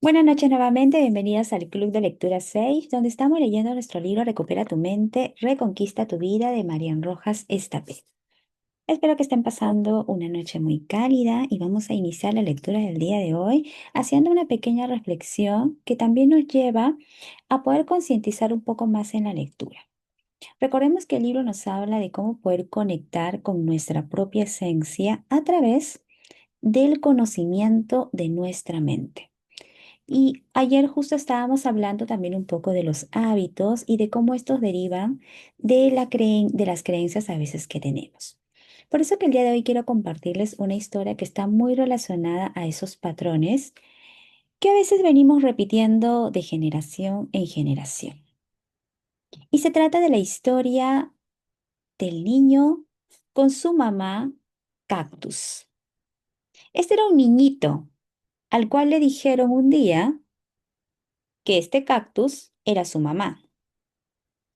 Buenas noches nuevamente, bienvenidas al Club de Lectura 6, donde estamos leyendo nuestro libro Recupera tu mente, Reconquista tu vida de Marian Rojas Estapé. Espero que estén pasando una noche muy cálida y vamos a iniciar la lectura del día de hoy haciendo una pequeña reflexión que también nos lleva a poder concientizar un poco más en la lectura. Recordemos que el libro nos habla de cómo poder conectar con nuestra propia esencia a través del conocimiento de nuestra mente. Y ayer justo estábamos hablando también un poco de los hábitos y de cómo estos derivan de de las creencias a veces que tenemos. Por eso que el día de hoy quiero compartirles una historia que está muy relacionada a esos patrones que a veces venimos repitiendo de generación en generación. Y se trata de la historia del niño con su mamá cactus. Este era un niñito al cual le dijeron un día que este cactus era su mamá.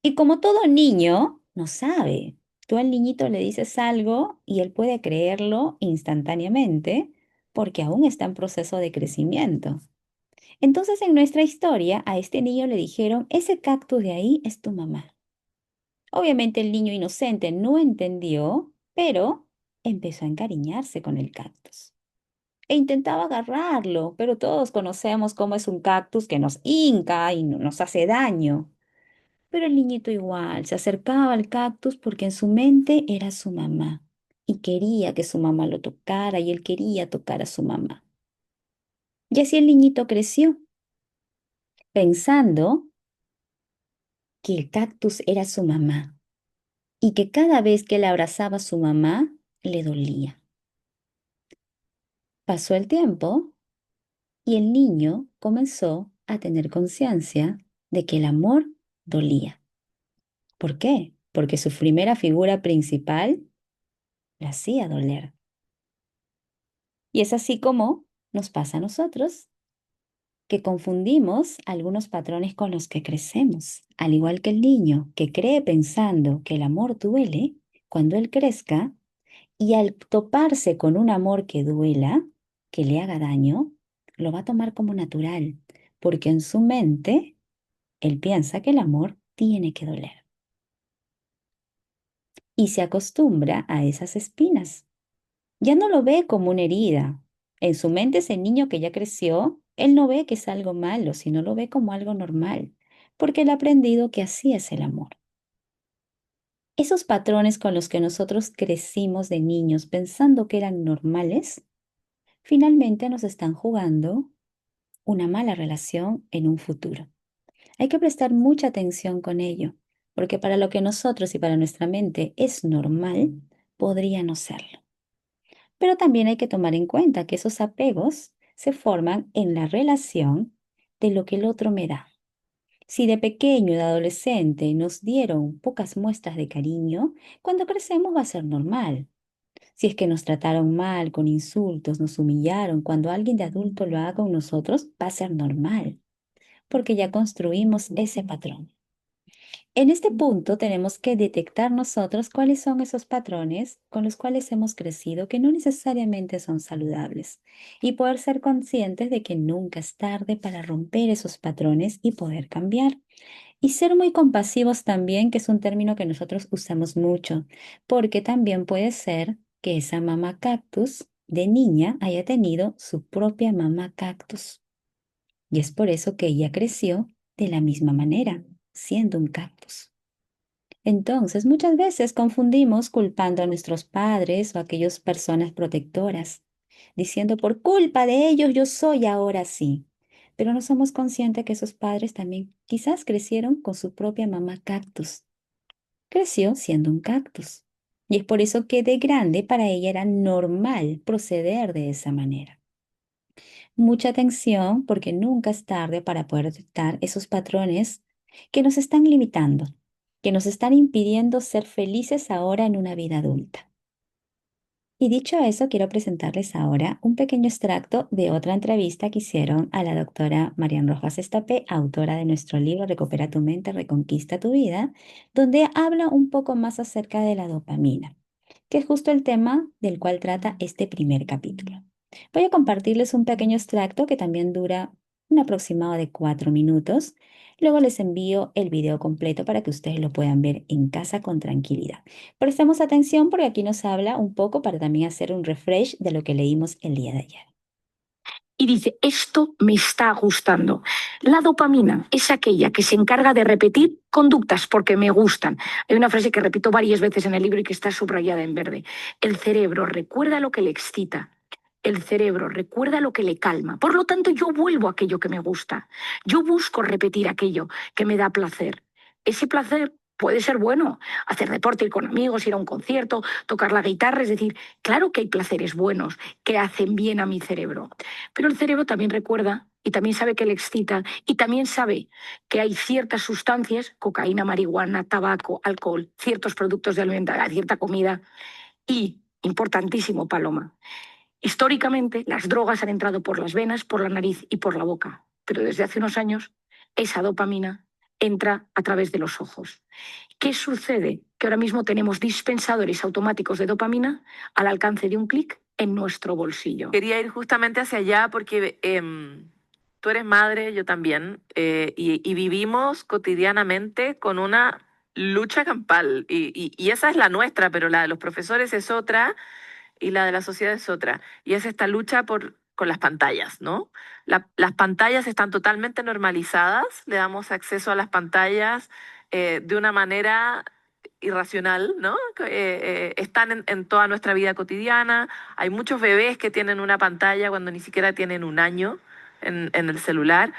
Y como todo niño, no sabe. Tú al niñito le dices algo y él puede creerlo instantáneamente porque aún está en proceso de crecimiento. Entonces, en nuestra historia, a este niño le dijeron, ese cactus de ahí es tu mamá. Obviamente el niño inocente no entendió, pero empezó a encariñarse con el cactus. E intentaba agarrarlo, pero todos conocemos cómo es un cactus que nos hinca y nos hace daño. Pero el niñito igual se acercaba al cactus porque en su mente era su mamá y quería que su mamá lo tocara y él quería tocar a su mamá. Y así el niñito creció pensando que el cactus era su mamá y que cada vez que él abrazaba a su mamá le dolía. Pasó el tiempo y el niño comenzó a tener conciencia de que el amor dolía. ¿Por qué? Porque su primera figura principal la hacía doler. Y es así como nos pasa a nosotros, que confundimos algunos patrones con los que crecemos. Al igual que el niño que cree pensando que el amor duele, cuando él crezca y al toparse con un amor que duela, que le haga daño, lo va a tomar como natural, porque en su mente él piensa que el amor tiene que doler y se acostumbra a esas espinas. Ya no lo ve como una herida. En su mente ese niño que ya creció, él no ve que es algo malo, sino lo ve como algo normal, porque él ha aprendido que así es el amor. Esos patrones con los que nosotros crecimos de niños pensando que eran normales, finalmente nos están jugando una mala relación en un futuro. Hay que prestar mucha atención con ello, porque para lo que nosotros y para nuestra mente es normal, podría no serlo. Pero también hay que tomar en cuenta que esos apegos se forman en la relación de lo que el otro me da. Si de pequeño y de adolescente nos dieron pocas muestras de cariño, cuando crecemos va a ser normal. Si es que nos trataron mal, con insultos, nos humillaron, cuando alguien de adulto lo haga con nosotros, va a ser normal, porque ya construimos ese patrón. En este punto tenemos que detectar nosotros cuáles son esos patrones con los cuales hemos crecido que no necesariamente son saludables y poder ser conscientes de que nunca es tarde para romper esos patrones y poder cambiar. Y ser muy compasivos también, que es un término que nosotros usamos mucho, porque también puede ser que esa mamá cactus de niña haya tenido su propia mamá cactus. Y es por eso que ella creció de la misma manera, siendo un cactus. Entonces, muchas veces confundimos culpando a nuestros padres o a aquellas personas protectoras, diciendo por culpa de ellos yo soy ahora así. Pero no somos conscientes que esos padres también quizás crecieron con su propia mamá cactus. Creció siendo un cactus. Y es por eso que de grande para ella era normal proceder de esa manera. Mucha atención porque nunca es tarde para poder detectar esos patrones que nos están limitando, que nos están impidiendo ser felices ahora en una vida adulta. Y dicho eso, quiero presentarles ahora un pequeño extracto de otra entrevista que hicieron a la doctora Marian Rojas Estapé, autora de nuestro libro Recupera tu mente, reconquista tu vida, donde habla un poco más acerca de la dopamina, que es justo el tema del cual trata este primer capítulo. Voy a compartirles un pequeño extracto que también dura un aproximado de 4 minutos. Luego les envío el video completo para que ustedes lo puedan ver en casa con tranquilidad. Prestemos atención porque aquí nos habla un poco para también hacer un refresh de lo que leímos el día de ayer. Y dice, esto me está gustando. La dopamina es aquella que se encarga de repetir conductas porque me gustan. Hay una frase que repito varias veces en el libro y que está subrayada en verde. El cerebro recuerda lo que le excita. El cerebro recuerda lo que le calma. Por lo tanto, yo vuelvo a aquello que me gusta. Yo busco repetir aquello que me da placer. Ese placer puede ser bueno. Hacer deporte, ir con amigos, ir a un concierto, tocar la guitarra. Es decir, claro que hay placeres buenos que hacen bien a mi cerebro. Pero el cerebro también recuerda y también sabe que le excita y también sabe que hay ciertas sustancias, cocaína, marihuana, tabaco, alcohol, ciertos productos de alimentación, cierta comida y, importantísimo, Paloma, históricamente las drogas han entrado por las venas, por la nariz y por la boca, pero desde hace unos años esa dopamina entra a través de los ojos. ¿Qué sucede? Que ahora mismo tenemos dispensadores automáticos de dopamina al alcance de un clic en nuestro bolsillo. Quería ir justamente hacia allá porque tú eres madre, yo también, y vivimos cotidianamente con una lucha campal. Y esa es la nuestra, pero la de los profesores es otra y la de la sociedad es otra. Y es esta lucha con las pantallas, ¿no? Las pantallas están totalmente normalizadas, le damos acceso a las pantallas de una manera irracional, ¿no? Están en toda nuestra vida cotidiana. Hay muchos bebés que tienen una pantalla cuando ni siquiera tienen un año en el celular.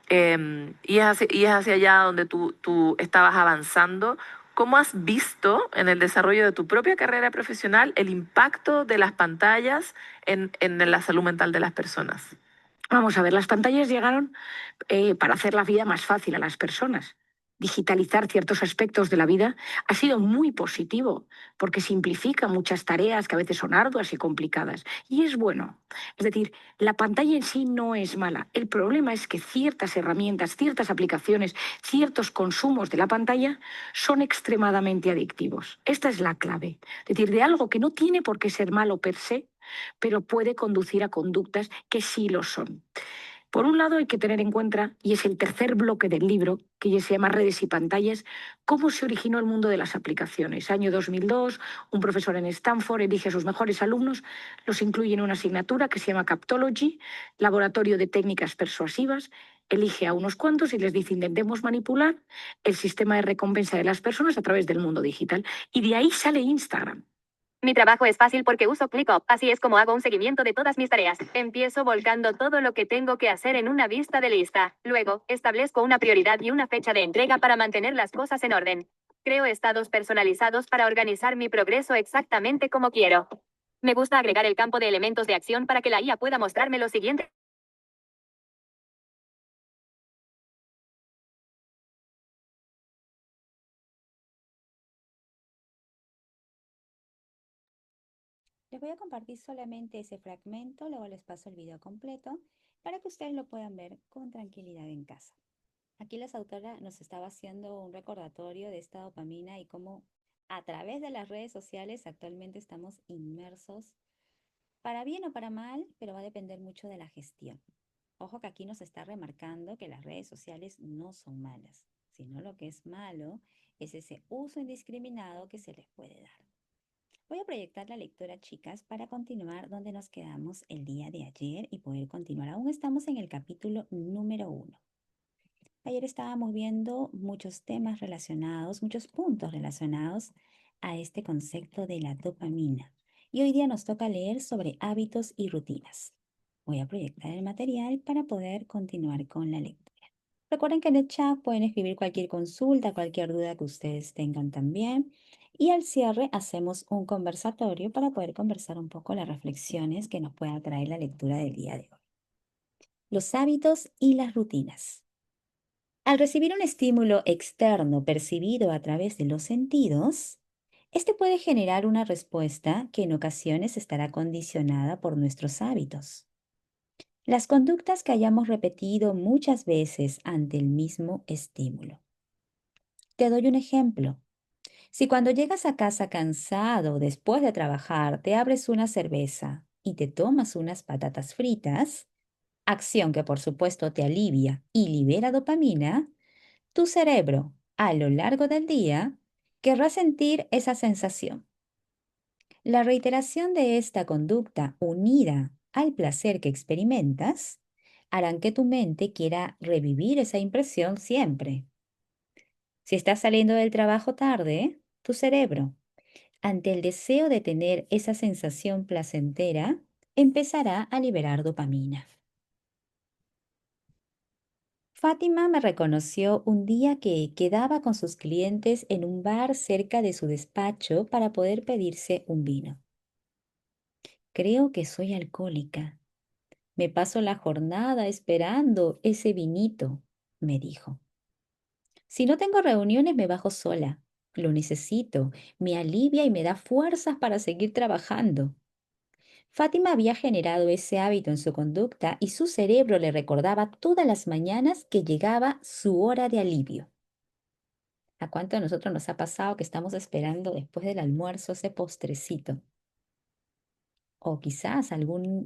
Y es hacia allá donde tú estabas avanzando. ¿Cómo has visto en el desarrollo de tu propia carrera profesional el impacto de las pantallas en la salud mental de las personas? Vamos a ver, las pantallas llegaron para hacer la vida más fácil a las personas. Digitalizar ciertos aspectos de la vida ha sido muy positivo porque simplifica muchas tareas que a veces son arduas y complicadas. Y es bueno. Es decir, la pantalla en sí no es mala. El problema es que ciertas herramientas, ciertas aplicaciones, ciertos consumos de la pantalla son extremadamente adictivos. Esta es la clave. Es decir, de algo que no tiene por qué ser malo per se, pero puede conducir a conductas que sí lo son. Por un lado, hay que tener en cuenta, y es el tercer bloque del libro, que ya se llama Redes y Pantallas, cómo se originó el mundo de las aplicaciones. Año 2002, un profesor en Stanford elige a sus mejores alumnos, los incluye en una asignatura que se llama Captology, Laboratorio de Técnicas Persuasivas, elige a unos cuantos y les dice intentemos manipular el sistema de recompensa de las personas a través del mundo digital. Y de ahí sale Instagram. Mi trabajo es fácil porque uso ClickUp, así es como hago un seguimiento de todas mis tareas. Empiezo volcando todo lo que tengo que hacer en una vista de lista. Luego, establezco una prioridad y una fecha de entrega para mantener las cosas en orden. Creo estados personalizados para organizar mi progreso exactamente como quiero. Me gusta agregar el campo de elementos de acción para que la IA pueda mostrarme lo siguiente. Les voy a compartir solamente ese fragmento, luego les paso el video completo para que ustedes lo puedan ver con tranquilidad en casa. Aquí la autora nos estaba haciendo un recordatorio de esta dopamina y cómo a través de las redes sociales actualmente estamos inmersos, para bien o para mal, pero va a depender mucho de la gestión. Ojo que aquí nos está remarcando que las redes sociales no son malas, sino lo que es malo es ese uso indiscriminado que se les puede dar. Voy a proyectar la lectura, chicas, para continuar donde nos quedamos el día de ayer y poder continuar. Aún estamos en el capítulo número 1. Ayer estábamos viendo muchos temas relacionados, muchos puntos relacionados a este concepto de la dopamina. Y hoy día nos toca leer sobre hábitos y rutinas. Voy a proyectar el material para poder continuar con la lectura. Recuerden que en el chat pueden escribir cualquier consulta, cualquier duda que ustedes tengan también. Y al cierre hacemos un conversatorio para poder conversar un poco las reflexiones que nos pueda traer la lectura del día de hoy. Los hábitos y las rutinas. Al recibir un estímulo externo percibido a través de los sentidos, este puede generar una respuesta que en ocasiones estará condicionada por nuestros hábitos. Las conductas que hayamos repetido muchas veces ante el mismo estímulo. Te doy un ejemplo. Si cuando llegas a casa cansado después de trabajar te abres una cerveza y te tomas unas patatas fritas, acción que por supuesto te alivia y libera dopamina, tu cerebro a lo largo del día querrá sentir esa sensación. La reiteración de esta conducta unida al placer que experimentas harán que tu mente quiera revivir esa impresión siempre. Si estás saliendo del trabajo tarde, tu cerebro, ante el deseo de tener esa sensación placentera, empezará a liberar dopamina. Fátima me reconoció un día que quedaba con sus clientes en un bar cerca de su despacho para poder pedirse un vino. Creo que soy alcohólica. Me paso la jornada esperando ese vinito, me dijo. Si no tengo reuniones, me bajo sola. Lo necesito, me alivia y me da fuerzas para seguir trabajando. Fátima había generado ese hábito en su conducta y su cerebro le recordaba todas las mañanas que llegaba su hora de alivio. ¿A cuánto de nosotros nos ha pasado que estamos esperando después del almuerzo ese postrecito? O quizás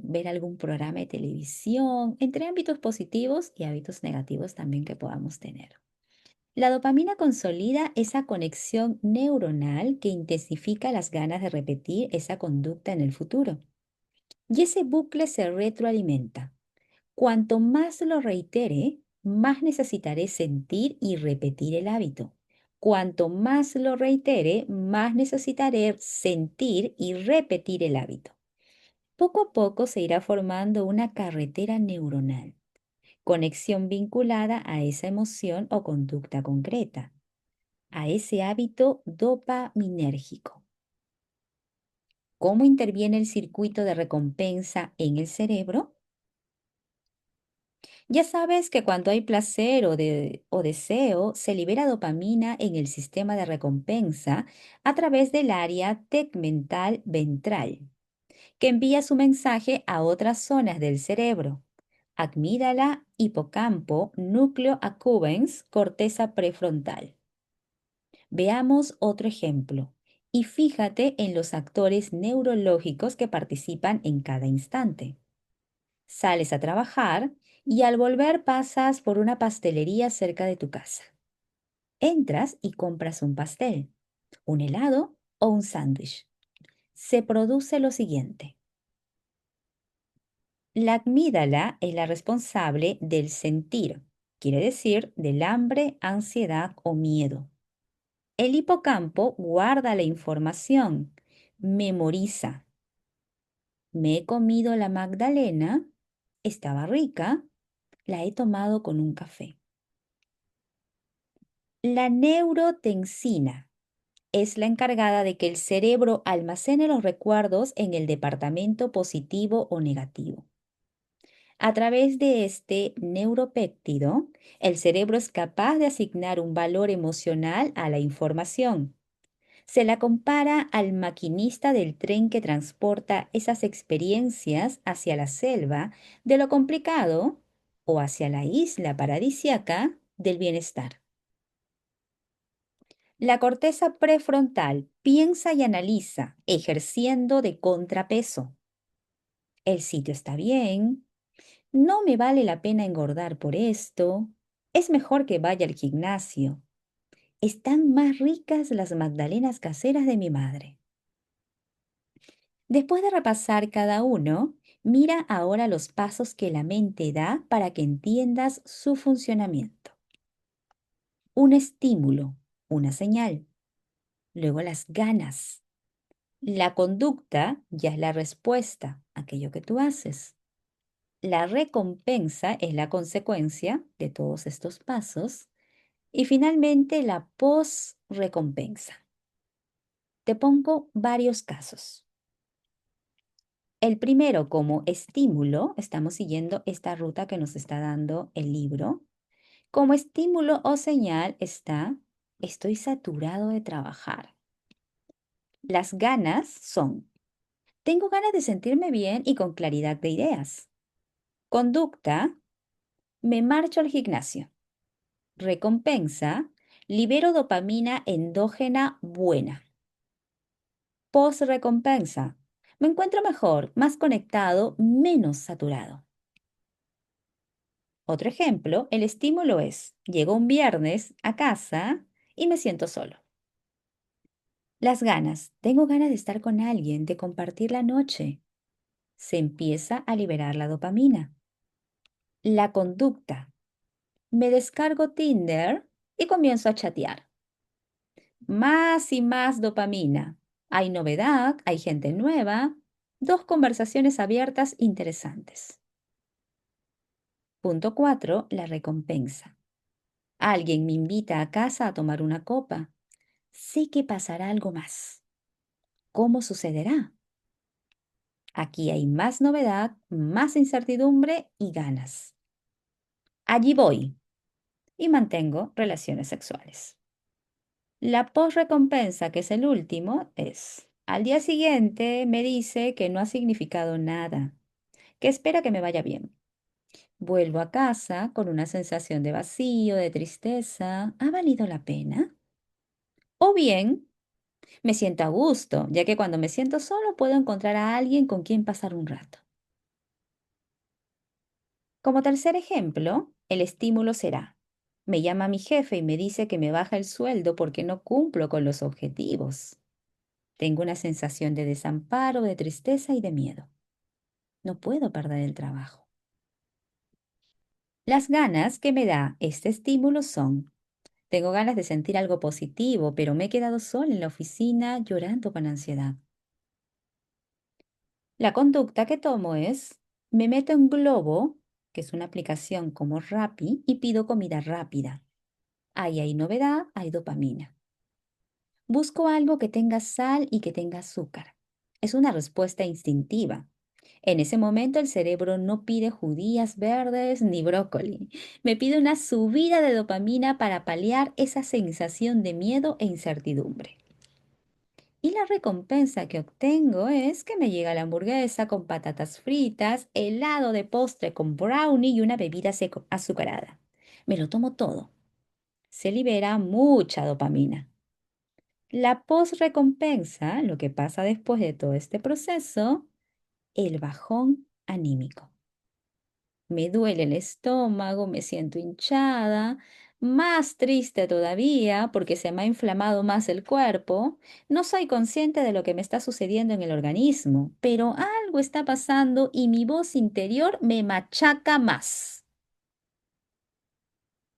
ver algún programa de televisión, entre hábitos positivos y hábitos negativos también que podamos tener. La dopamina consolida esa conexión neuronal que intensifica las ganas de repetir esa conducta en el futuro. Y ese bucle se retroalimenta. Cuanto más lo reitere, más necesitaré sentir y repetir el hábito. Cuanto más lo reitere, más necesitaré sentir y repetir el hábito. Poco a poco se irá formando una carretera neuronal, conexión vinculada a esa emoción o conducta concreta, a ese hábito dopaminérgico. ¿Cómo interviene el circuito de recompensa en el cerebro? Ya sabes que cuando hay placer o deseo, se libera dopamina en el sistema de recompensa a través del área tegmental ventral, que envía su mensaje a otras zonas del cerebro: amígdala, hipocampo, núcleo accumbens, corteza prefrontal. Veamos otro ejemplo y fíjate en los actores neurológicos que participan en cada instante. Sales a trabajar y al volver pasas por una pastelería cerca de tu casa. Entras y compras un pastel, un helado o un sándwich. Se produce lo siguiente. La amígdala es la responsable del sentir, quiere decir del hambre, ansiedad o miedo. El hipocampo guarda la información, memoriza. Me he comido la magdalena, estaba rica, la he tomado con un café. La neurotensina es la encargada de que el cerebro almacene los recuerdos en el departamento positivo o negativo. A través de este neuropéptido, el cerebro es capaz de asignar un valor emocional a la información. Se la compara al maquinista del tren que transporta esas experiencias hacia la selva de lo complicado o hacia la isla paradisíaca del bienestar. La corteza prefrontal piensa y analiza, ejerciendo de contrapeso. El sitio está bien, no me vale la pena engordar por esto, es mejor que vaya al gimnasio. Están más ricas las magdalenas caseras de mi madre. Después de repasar cada uno, mira ahora los pasos que la mente da para que entiendas su funcionamiento. Un estímulo, una señal. Luego las ganas. La conducta ya es la respuesta a aquello que tú haces. La recompensa es la consecuencia de todos estos pasos. Y finalmente la post-recompensa. Te pongo varios casos. El primero, como estímulo, estamos siguiendo esta ruta que nos está dando el libro. Como estímulo o señal está: estoy saturado de trabajar. Las ganas son: tengo ganas de sentirme bien y con claridad de ideas. Conducta: me marcho al gimnasio. Recompensa: libero dopamina endógena buena. Post-recompensa: me encuentro mejor, más conectado, menos saturado. Otro ejemplo, el estímulo es, llego un viernes a casa y me siento solo. Las ganas, tengo ganas de estar con alguien, de compartir la noche. Se empieza a liberar la dopamina. La conducta, me descargo Tinder y comienzo a chatear. Más y más dopamina. Hay novedad, hay gente nueva, dos conversaciones abiertas interesantes. Punto 4, la recompensa. Alguien me invita a casa a tomar una copa. Sé que pasará algo más. ¿Cómo sucederá? Aquí hay más novedad, más incertidumbre y ganas. Allí voy y mantengo relaciones sexuales. La posrecompensa, que es el último, es, al día siguiente me dice que no ha significado nada, que espera que me vaya bien. Vuelvo a casa con una sensación de vacío, de tristeza. ¿Ha valido la pena? O bien, me siento a gusto, ya que cuando me siento solo puedo encontrar a alguien con quien pasar un rato. Como tercer ejemplo, el estímulo será, me llama mi jefe y me dice que me baja el sueldo porque no cumplo con los objetivos. Tengo una sensación de desamparo, de tristeza y de miedo. No puedo perder el trabajo. Las ganas que me da este estímulo son, tengo ganas de sentir algo positivo, pero me he quedado sola en la oficina llorando con ansiedad. La conducta que tomo es, me meto en Globo, que es una aplicación como Rappi, y pido comida rápida. Ahí hay novedad, hay dopamina. Busco algo que tenga sal y que tenga azúcar. Es una respuesta instintiva. En ese momento el cerebro no pide judías verdes ni brócoli. Me pide una subida de dopamina para paliar esa sensación de miedo e incertidumbre. Y la recompensa que obtengo es que me llega la hamburguesa con patatas fritas, helado de postre con brownie y una bebida azucarada. Me lo tomo todo. Se libera mucha dopamina. La post-recompensa, lo que pasa después de todo este proceso, el bajón anímico. Me duele el estómago, me siento hinchada, más triste todavía porque se me ha inflamado más el cuerpo. No soy consciente de lo que me está sucediendo en el organismo, pero algo está pasando y mi voz interior me machaca más.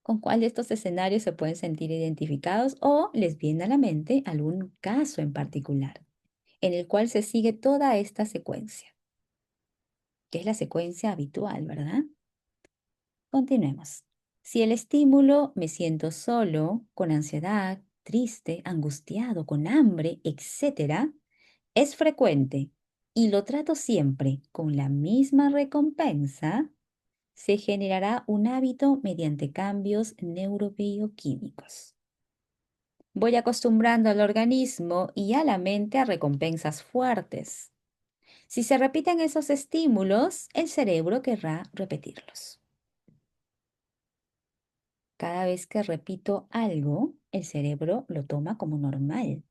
¿Con cuál de estos escenarios se pueden sentir identificados o les viene a la mente algún caso en particular en el cual se sigue toda esta secuencia, que es la secuencia habitual, ¿verdad? Continuemos. Si el estímulo me siento solo, con ansiedad, triste, angustiado, con hambre, etcétera, es frecuente y lo trato siempre con la misma recompensa, se generará un hábito mediante cambios neurobioquímicos. Voy acostumbrando al organismo y a la mente a recompensas fuertes. Si se repiten esos estímulos, el cerebro querrá repetirlos. Cada vez que repito algo, el cerebro lo toma como normal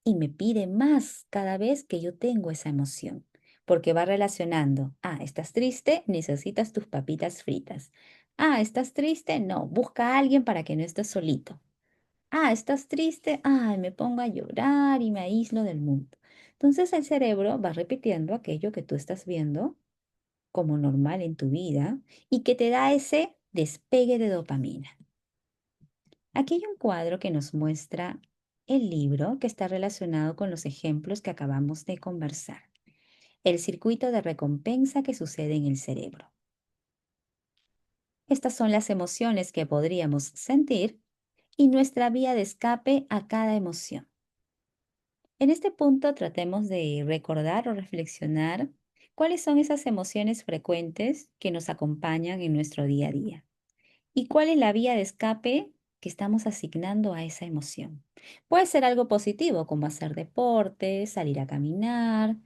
y me pide más cada vez que yo tengo esa emoción, porque va relacionando, estás triste, necesitas tus papitas fritas. Estás triste, no, busca a alguien para que no estés solito. Estás triste, me pongo a llorar y me aíslo del mundo. Entonces el cerebro va repitiendo aquello que tú estás viendo como normal en tu vida y que te da ese despegue de dopamina. Aquí hay un cuadro que nos muestra el libro que está relacionado con los ejemplos que acabamos de conversar. El circuito de recompensa que sucede en el cerebro. Estas son las emociones que podríamos sentir y nuestra vía de escape a cada emoción. En este punto tratemos de recordar o reflexionar cuáles son esas emociones frecuentes que nos acompañan en nuestro día a día. ¿Y cuál es la vía de escape que estamos asignando a esa emoción? Puede ser algo positivo, como hacer deporte, salir a caminar,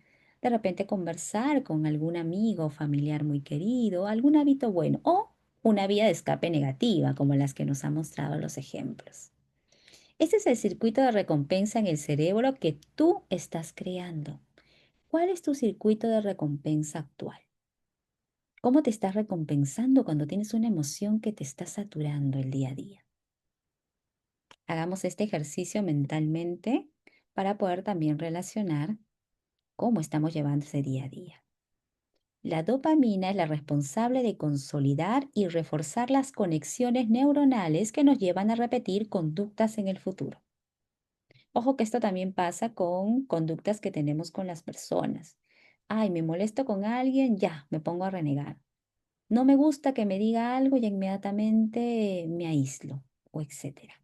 de repente conversar con algún amigo o familiar muy querido, algún hábito bueno, o una vía de escape negativa, como las que nos han mostrado los ejemplos. Este es el circuito de recompensa en el cerebro que tú estás creando. ¿Cuál es tu circuito de recompensa actual? ¿Cómo te estás recompensando cuando tienes una emoción que te está saturando el día a día? Hagamos este ejercicio mentalmente para poder también relacionar cómo estamos llevando ese día a día. La dopamina es la responsable de consolidar y reforzar las conexiones neuronales que nos llevan a repetir conductas en el futuro. Ojo que esto también pasa con conductas que tenemos con las personas. Ay, me molesto con alguien, ya, me pongo a renegar. No me gusta que me diga algo y inmediatamente me aíslo, o etcétera.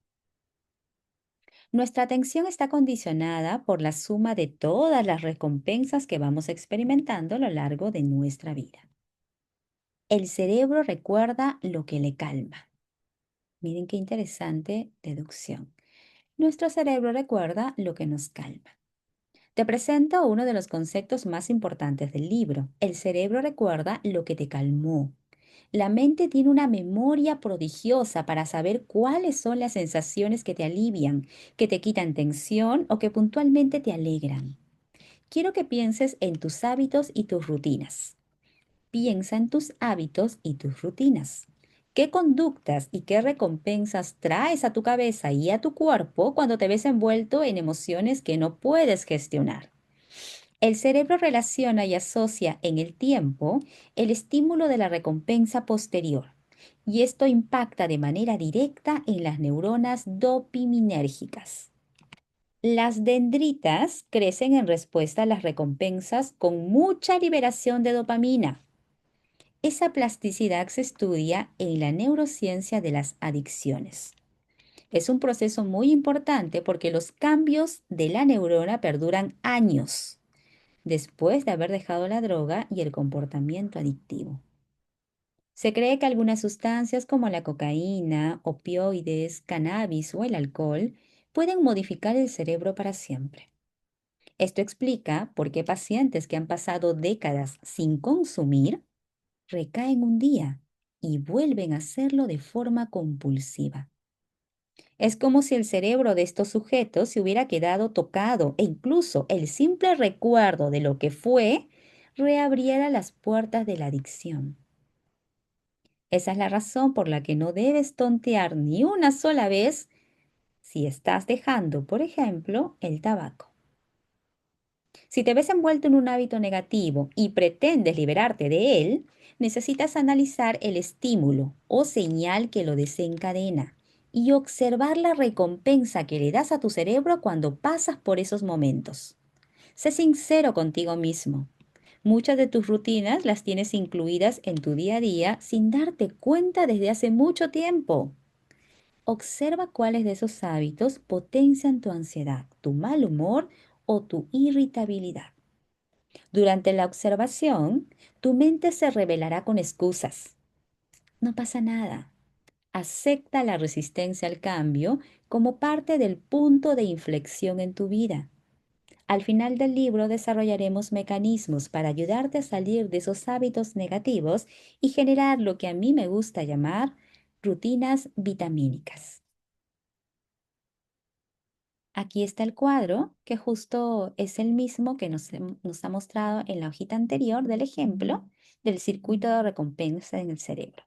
Nuestra atención está condicionada por la suma de todas las recompensas que vamos experimentando a lo largo de nuestra vida. El cerebro recuerda lo que le calma. Miren qué interesante deducción. Nuestro cerebro recuerda lo que nos calma. Te presento uno de los conceptos más importantes del libro. El cerebro recuerda lo que te calmó. La mente tiene una memoria prodigiosa para saber cuáles son las sensaciones que te alivian, que te quitan tensión o que puntualmente te alegran. Quiero que pienses en tus hábitos y tus rutinas. Piensa en tus hábitos y tus rutinas. ¿Qué conductas y qué recompensas traes a tu cabeza y a tu cuerpo cuando te ves envuelto en emociones que no puedes gestionar? El cerebro relaciona y asocia en el tiempo el estímulo de la recompensa posterior, y esto impacta de manera directa en las neuronas dopaminérgicas. Las dendritas crecen en respuesta a las recompensas con mucha liberación de dopamina. Esa plasticidad se estudia en la neurociencia de las adicciones. Es un proceso muy importante porque los cambios de la neurona perduran años después de haber dejado la droga y el comportamiento adictivo. Se cree que algunas sustancias como la cocaína, opioides, cannabis o el alcohol pueden modificar el cerebro para siempre. Esto explica por qué pacientes que han pasado décadas sin consumir recaen un día y vuelven a hacerlo de forma compulsiva. Es como si el cerebro de estos sujetos se hubiera quedado tocado e incluso el simple recuerdo de lo que fue reabriera las puertas de la adicción. Esa es la razón por la que no debes tontear ni una sola vez si estás dejando, por ejemplo, el tabaco. Si te ves envuelto en un hábito negativo y pretendes liberarte de él, necesitas analizar el estímulo o señal que lo desencadena y observar la recompensa que le das a tu cerebro cuando pasas por esos momentos. Sé sincero contigo mismo. Muchas de tus rutinas las tienes incluidas en tu día a día sin darte cuenta desde hace mucho tiempo. Observa cuáles de esos hábitos potencian tu ansiedad, tu mal humor o tu irritabilidad. Durante la observación, tu mente se revelará con excusas. No pasa nada. Acepta la resistencia al cambio como parte del punto de inflexión en tu vida. Al final del libro desarrollaremos mecanismos para ayudarte a salir de esos hábitos negativos y generar lo que a mí me gusta llamar rutinas vitamínicas. Aquí está el cuadro, que justo es el mismo que nos ha mostrado en la hojita anterior del ejemplo del circuito de recompensa en el cerebro.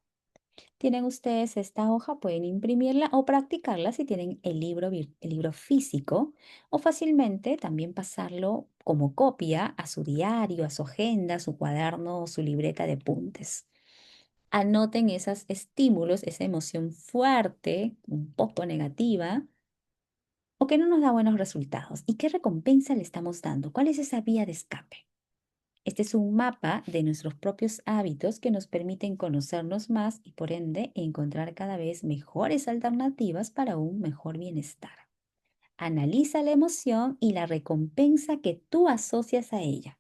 Tienen ustedes esta hoja, pueden imprimirla o practicarla si tienen el libro físico o fácilmente también pasarlo como copia a su diario, a su agenda, a su cuaderno o su libreta de apuntes. Anoten esos estímulos, esa emoción fuerte, un poco negativa, o que no nos da buenos resultados. ¿Y qué recompensa le estamos dando? ¿Cuál es esa vía de escape? Este es un mapa de nuestros propios hábitos que nos permiten conocernos más y por ende encontrar cada vez mejores alternativas para un mejor bienestar. Analiza la emoción y la recompensa que tú asocias a ella.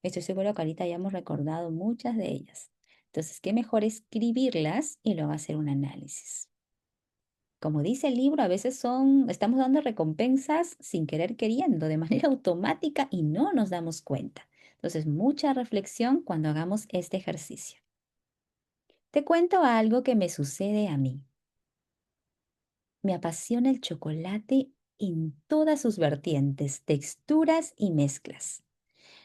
Estoy seguro que ahorita ya hemos recordado muchas de ellas. Entonces, qué mejor escribirlas y luego hacer un análisis. Como dice el libro, a veces estamos dando recompensas sin querer queriendo, de manera automática y no nos damos cuenta. Entonces, mucha reflexión cuando hagamos este ejercicio. Te cuento algo que me sucede a mí. Me apasiona el chocolate en todas sus vertientes, texturas y mezclas.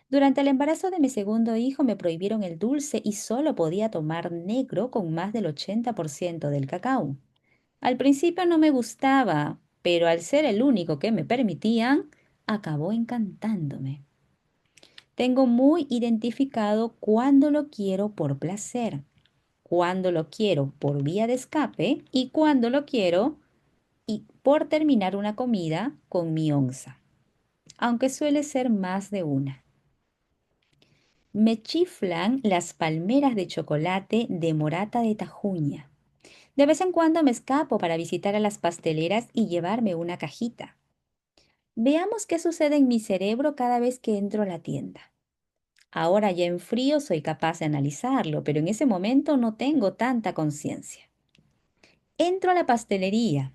Durante el embarazo de mi segundo hijo me prohibieron el dulce y solo podía tomar negro con más del 80% del cacao. Al principio no me gustaba, pero al ser el único que me permitían, acabó encantándome. Tengo muy identificado cuándo lo quiero por placer, cuándo lo quiero por vía de escape y cuándo lo quiero y por terminar una comida con mi onza, aunque suele ser más de una. Me chiflan las palmeras de chocolate de Morata de Tajuña. De vez en cuando me escapo para visitar a las pasteleras y llevarme una cajita. Veamos qué sucede en mi cerebro cada vez que entro a la tienda. Ahora ya en frío soy capaz de analizarlo, pero en ese momento no tengo tanta conciencia. Entro a la pastelería.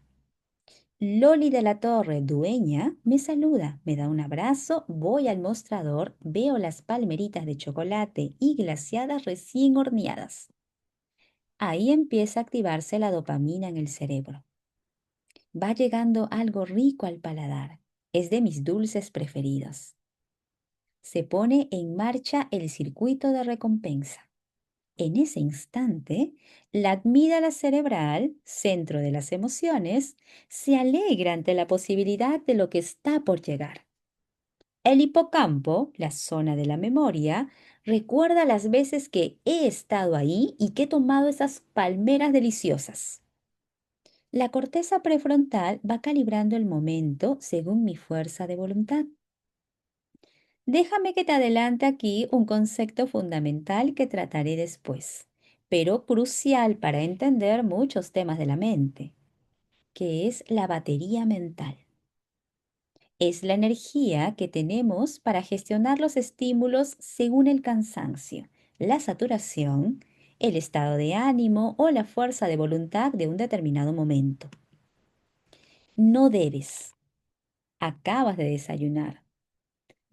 Loli de la Torre, dueña, me saluda, me da un abrazo, voy al mostrador, veo las palmeritas de chocolate y glaseadas recién horneadas. Ahí empieza a activarse la dopamina en el cerebro. Va llegando algo rico al paladar. Es de mis dulces preferidos. Se pone en marcha el circuito de recompensa. En ese instante, la amígdala cerebral, centro de las emociones, se alegra ante la posibilidad de lo que está por llegar. El hipocampo, la zona de la memoria, recuerda las veces que he estado ahí y que he tomado esas palmeras deliciosas. La corteza prefrontal va calibrando el momento según mi fuerza de voluntad. Déjame que te adelante aquí un concepto fundamental que trataré después, pero crucial para entender muchos temas de la mente, que es la batería mental. Es la energía que tenemos para gestionar los estímulos según el cansancio, la saturación, el estado de ánimo o la fuerza de voluntad de un determinado momento. No debes. Acabas de desayunar.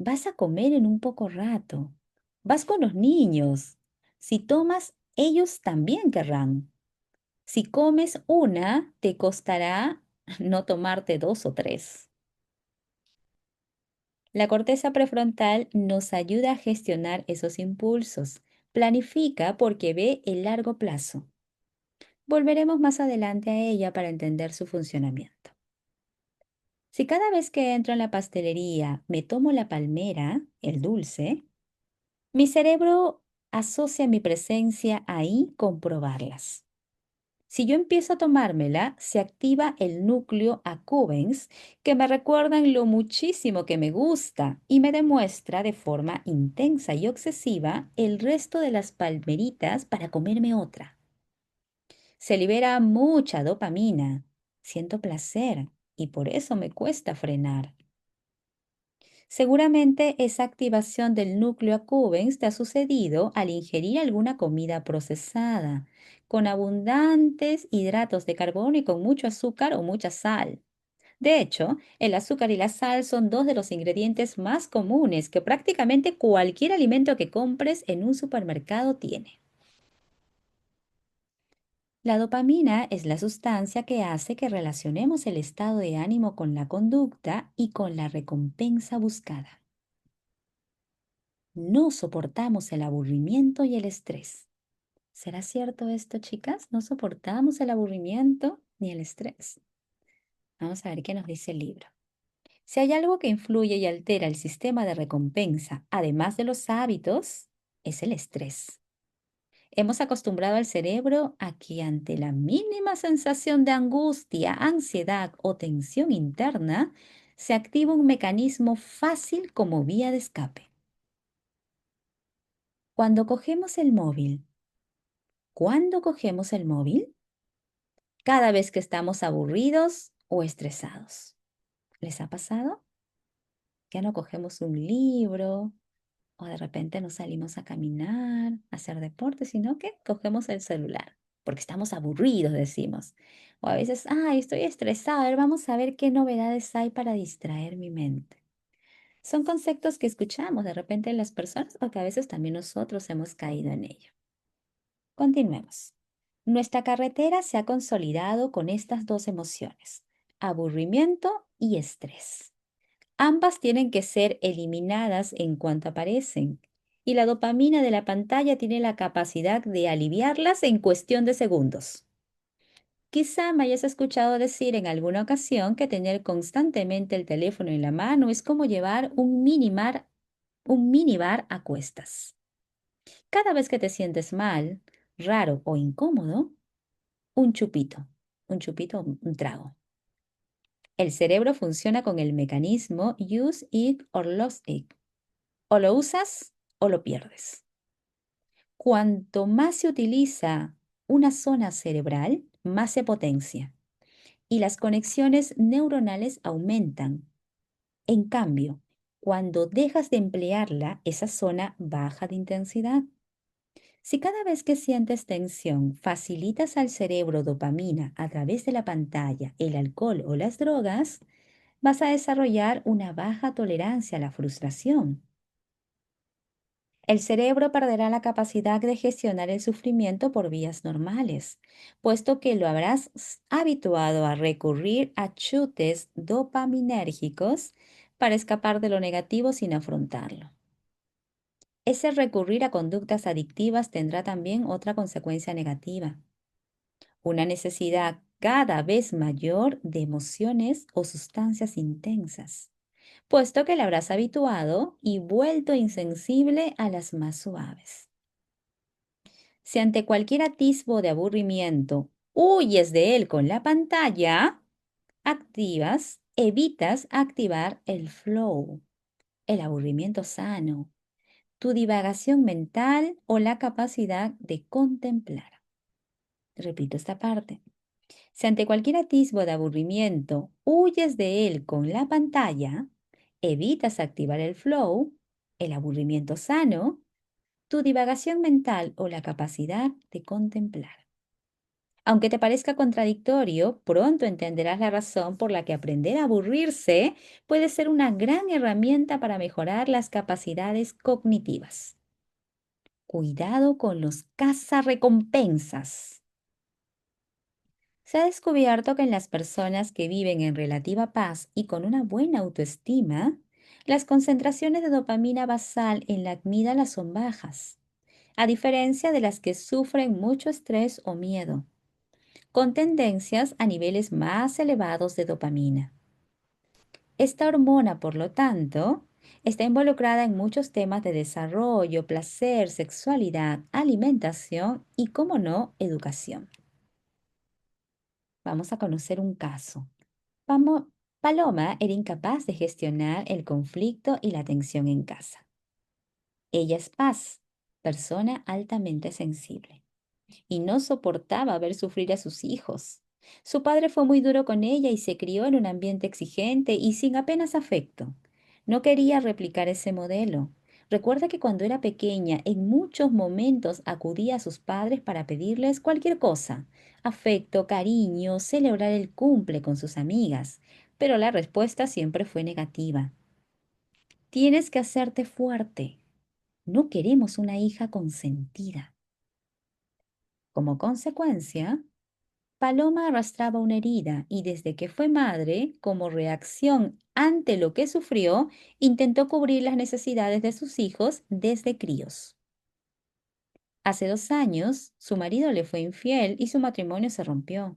Vas a comer en un poco rato. Vas con los niños. Si tomas, ellos también querrán. Si comes una, te costará no tomarte dos o tres. La corteza prefrontal nos ayuda a gestionar esos impulsos. Planifica porque ve el largo plazo. Volveremos más adelante a ella para entender su funcionamiento. Si cada vez que entro en la pastelería me tomo la palmera, el dulce, mi cerebro asocia mi presencia ahí con probarlas. Si yo empiezo a tomármela, se activa el núcleo accumbens que me recuerdan lo muchísimo que me gusta y me demuestra de forma intensa y obsesiva el resto de las palmeritas para comerme otra. Se libera mucha dopamina, siento placer y por eso me cuesta frenar. Seguramente esa activación del núcleo accumbens te ha sucedido al ingerir alguna comida procesada, con abundantes hidratos de carbono y con mucho azúcar o mucha sal. De hecho, el azúcar y la sal son dos de los ingredientes más comunes que prácticamente cualquier alimento que compres en un supermercado tiene. La dopamina es la sustancia que hace que relacionemos el estado de ánimo con la conducta y con la recompensa buscada. No soportamos el aburrimiento y el estrés. ¿Será cierto esto, chicas? No soportamos el aburrimiento ni el estrés. Vamos a ver qué nos dice el libro. Si hay algo que influye y altera el sistema de recompensa, además de los hábitos, es el estrés. Hemos acostumbrado al cerebro a que ante la mínima sensación de angustia, ansiedad o tensión interna, se activa un mecanismo fácil como vía de escape. Cuando cogemos el móvil, ¿cuándo cogemos el móvil? Cada vez que estamos aburridos o estresados. ¿Les ha pasado? Ya no cogemos un libro o de repente nos salimos a caminar, a hacer deporte, sino que cogemos el celular porque estamos aburridos, decimos. O a veces, ay, estoy estresada, a ver, vamos a ver qué novedades hay para distraer mi mente. Son conceptos que escuchamos de repente en las personas o que a veces también nosotros hemos caído en ello. Continuemos. Nuestra carretera se ha consolidado con estas dos emociones, aburrimiento y estrés. Ambas tienen que ser eliminadas en cuanto aparecen, y la dopamina de la pantalla tiene la capacidad de aliviarlas en cuestión de segundos. Quizá me hayas escuchado decir en alguna ocasión que tener constantemente el teléfono en la mano es como llevar un minibar a cuestas. Cada vez que te sientes mal, raro o incómodo, un chupito, un trago. El cerebro funciona con el mecanismo use it or lose it. O lo usas o lo pierdes. Cuanto más se utiliza una zona cerebral, más se potencia y las conexiones neuronales aumentan. En cambio, cuando dejas de emplearla, esa zona baja de intensidad. Si cada vez que sientes tensión facilitas al cerebro dopamina a través de la pantalla, el alcohol o las drogas, vas a desarrollar una baja tolerancia a la frustración. El cerebro perderá la capacidad de gestionar el sufrimiento por vías normales, puesto que lo habrás habituado a recurrir a chutes dopaminérgicos para escapar de lo negativo sin afrontarlo. Ese recurrir a conductas adictivas tendrá también otra consecuencia negativa, una necesidad cada vez mayor de emociones o sustancias intensas, puesto que le habrás habituado y vuelto insensible a las más suaves. Si ante cualquier atisbo de aburrimiento huyes de él con la pantalla, evitas activar el flow, el aburrimiento sano, tu divagación mental o la capacidad de contemplar. Repito esta parte. Si ante cualquier atisbo de aburrimiento huyes de él con la pantalla, evitas activar el flow, el aburrimiento sano, tu divagación mental o la capacidad de contemplar. Aunque te parezca contradictorio, pronto entenderás la razón por la que aprender a aburrirse puede ser una gran herramienta para mejorar las capacidades cognitivas. Cuidado con los cazarrecompensas. Se ha descubierto que en las personas que viven en relativa paz y con una buena autoestima, las concentraciones de dopamina basal en la amígdala son bajas, a diferencia de las que sufren mucho estrés o miedo, con tendencias a niveles más elevados de dopamina. Esta hormona, por lo tanto, está involucrada en muchos temas de desarrollo, placer, sexualidad, alimentación y, como no, educación. Vamos a conocer un caso. Paloma era incapaz de gestionar el conflicto y la tensión en casa. Ella es Paz, persona altamente sensible, y no soportaba ver sufrir a sus hijos. Su padre fue muy duro con ella y se crió en un ambiente exigente y sin apenas afecto. No quería replicar ese modelo. Recuerda que cuando era pequeña, en muchos momentos acudía a sus padres para pedirles cualquier cosa, afecto, cariño, celebrar el cumple con sus amigas, pero la respuesta siempre fue negativa. Tienes que hacerte fuerte. No queremos una hija consentida. Como consecuencia, Paloma arrastraba una herida y desde que fue madre, como reacción ante lo que sufrió, intentó cubrir las necesidades de sus hijos desde críos. Hace 2 años, su marido le fue infiel y su matrimonio se rompió,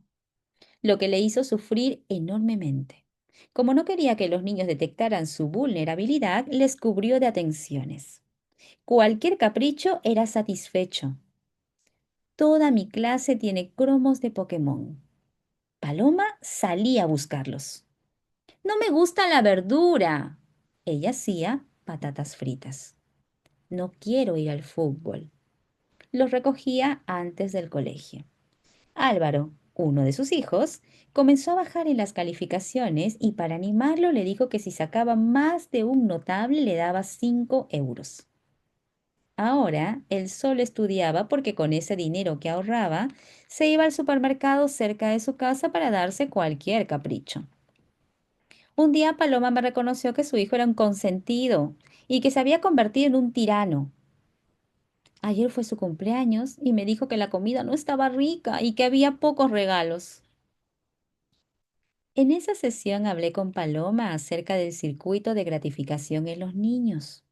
lo que le hizo sufrir enormemente. Como no quería que los niños detectaran su vulnerabilidad, les cubrió de atenciones. Cualquier capricho era satisfecho. Toda mi clase tiene cromos de Pokémon. Paloma salía a buscarlos. No me gusta la verdura. Ella hacía patatas fritas. No quiero ir al fútbol. Los recogía antes del colegio. Álvaro, uno de sus hijos, comenzó a bajar en las calificaciones y para animarlo le dijo que si sacaba más de un notable le daba 5 euros. Ahora él solo estudiaba porque con ese dinero que ahorraba se iba al supermercado cerca de su casa para darse cualquier capricho. Un día Paloma me reconoció que su hijo era un consentido y que se había convertido en un tirano. Ayer fue su cumpleaños y me dijo que la comida no estaba rica y que había pocos regalos. En esa sesión hablé con Paloma acerca del circuito de gratificación en los niños.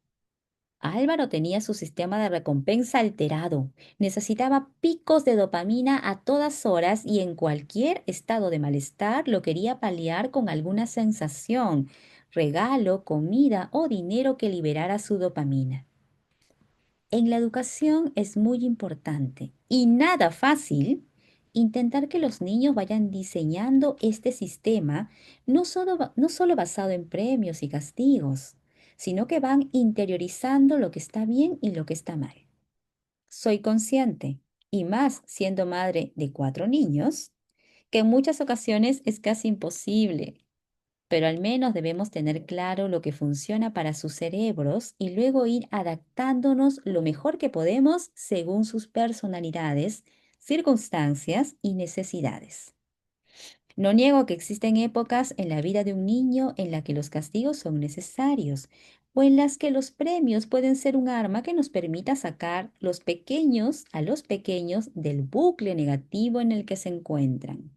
Álvaro tenía su sistema de recompensa alterado. Necesitaba picos de dopamina a todas horas y en cualquier estado de malestar lo quería paliar con alguna sensación, regalo, comida o dinero que liberara su dopamina. En la educación es muy importante y nada fácil intentar que los niños vayan diseñando este sistema no solo basado en premios y castigos, sino que van interiorizando lo que está bien y lo que está mal. Soy consciente, y más siendo madre de 4 niños, que en muchas ocasiones es casi imposible, pero al menos debemos tener claro lo que funciona para sus cerebros y luego ir adaptándonos lo mejor que podemos según sus personalidades, circunstancias y necesidades. No niego que existen épocas en la vida de un niño en la que los castigos son necesarios o en las que los premios pueden ser un arma que nos permita sacar a los pequeños del bucle negativo en el que se encuentran.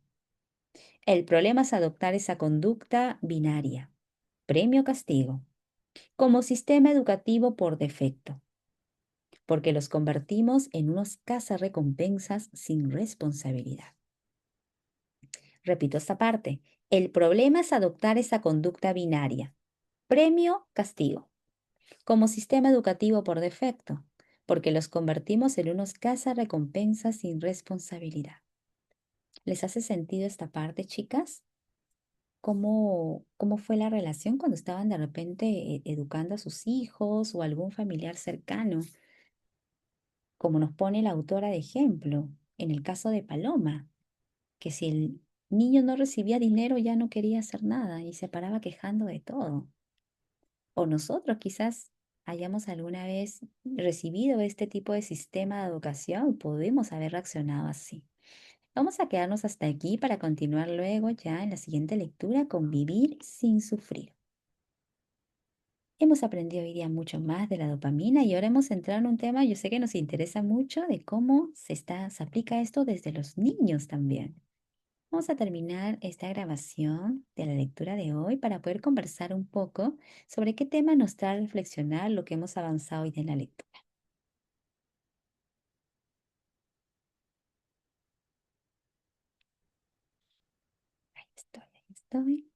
El problema es adoptar esa conducta binaria, premio-castigo, como sistema educativo por defecto, porque los convertimos en unos cazarrecompensas sin responsabilidad. Repito esta parte. El problema es adoptar esa conducta binaria, premio-castigo, como sistema educativo por defecto, porque los convertimos en unos cazarrecompensas sin responsabilidad. ¿Les hace sentido esta parte, chicas? ¿Cómo fue la relación cuando estaban de repente educando a sus hijos o algún familiar cercano? Como nos pone la autora de ejemplo, en el caso de Paloma, que si el niño no recibía dinero ya no quería hacer nada y se paraba quejando de todo. O nosotros quizás hayamos alguna vez recibido este tipo de sistema de educación, podemos haber reaccionado así. Vamos a quedarnos hasta aquí para continuar luego ya en la siguiente lectura con vivir sin sufrir. Hemos aprendido hoy día mucho más de la dopamina y ahora hemos entrado en un tema, yo sé que nos interesa mucho, de cómo se aplica esto desde los niños también. Vamos a terminar esta grabación de la lectura de hoy para poder conversar un poco sobre qué tema nos trae a reflexionar lo que hemos avanzado hoy de la lectura. Ahí estoy, ahí estoy.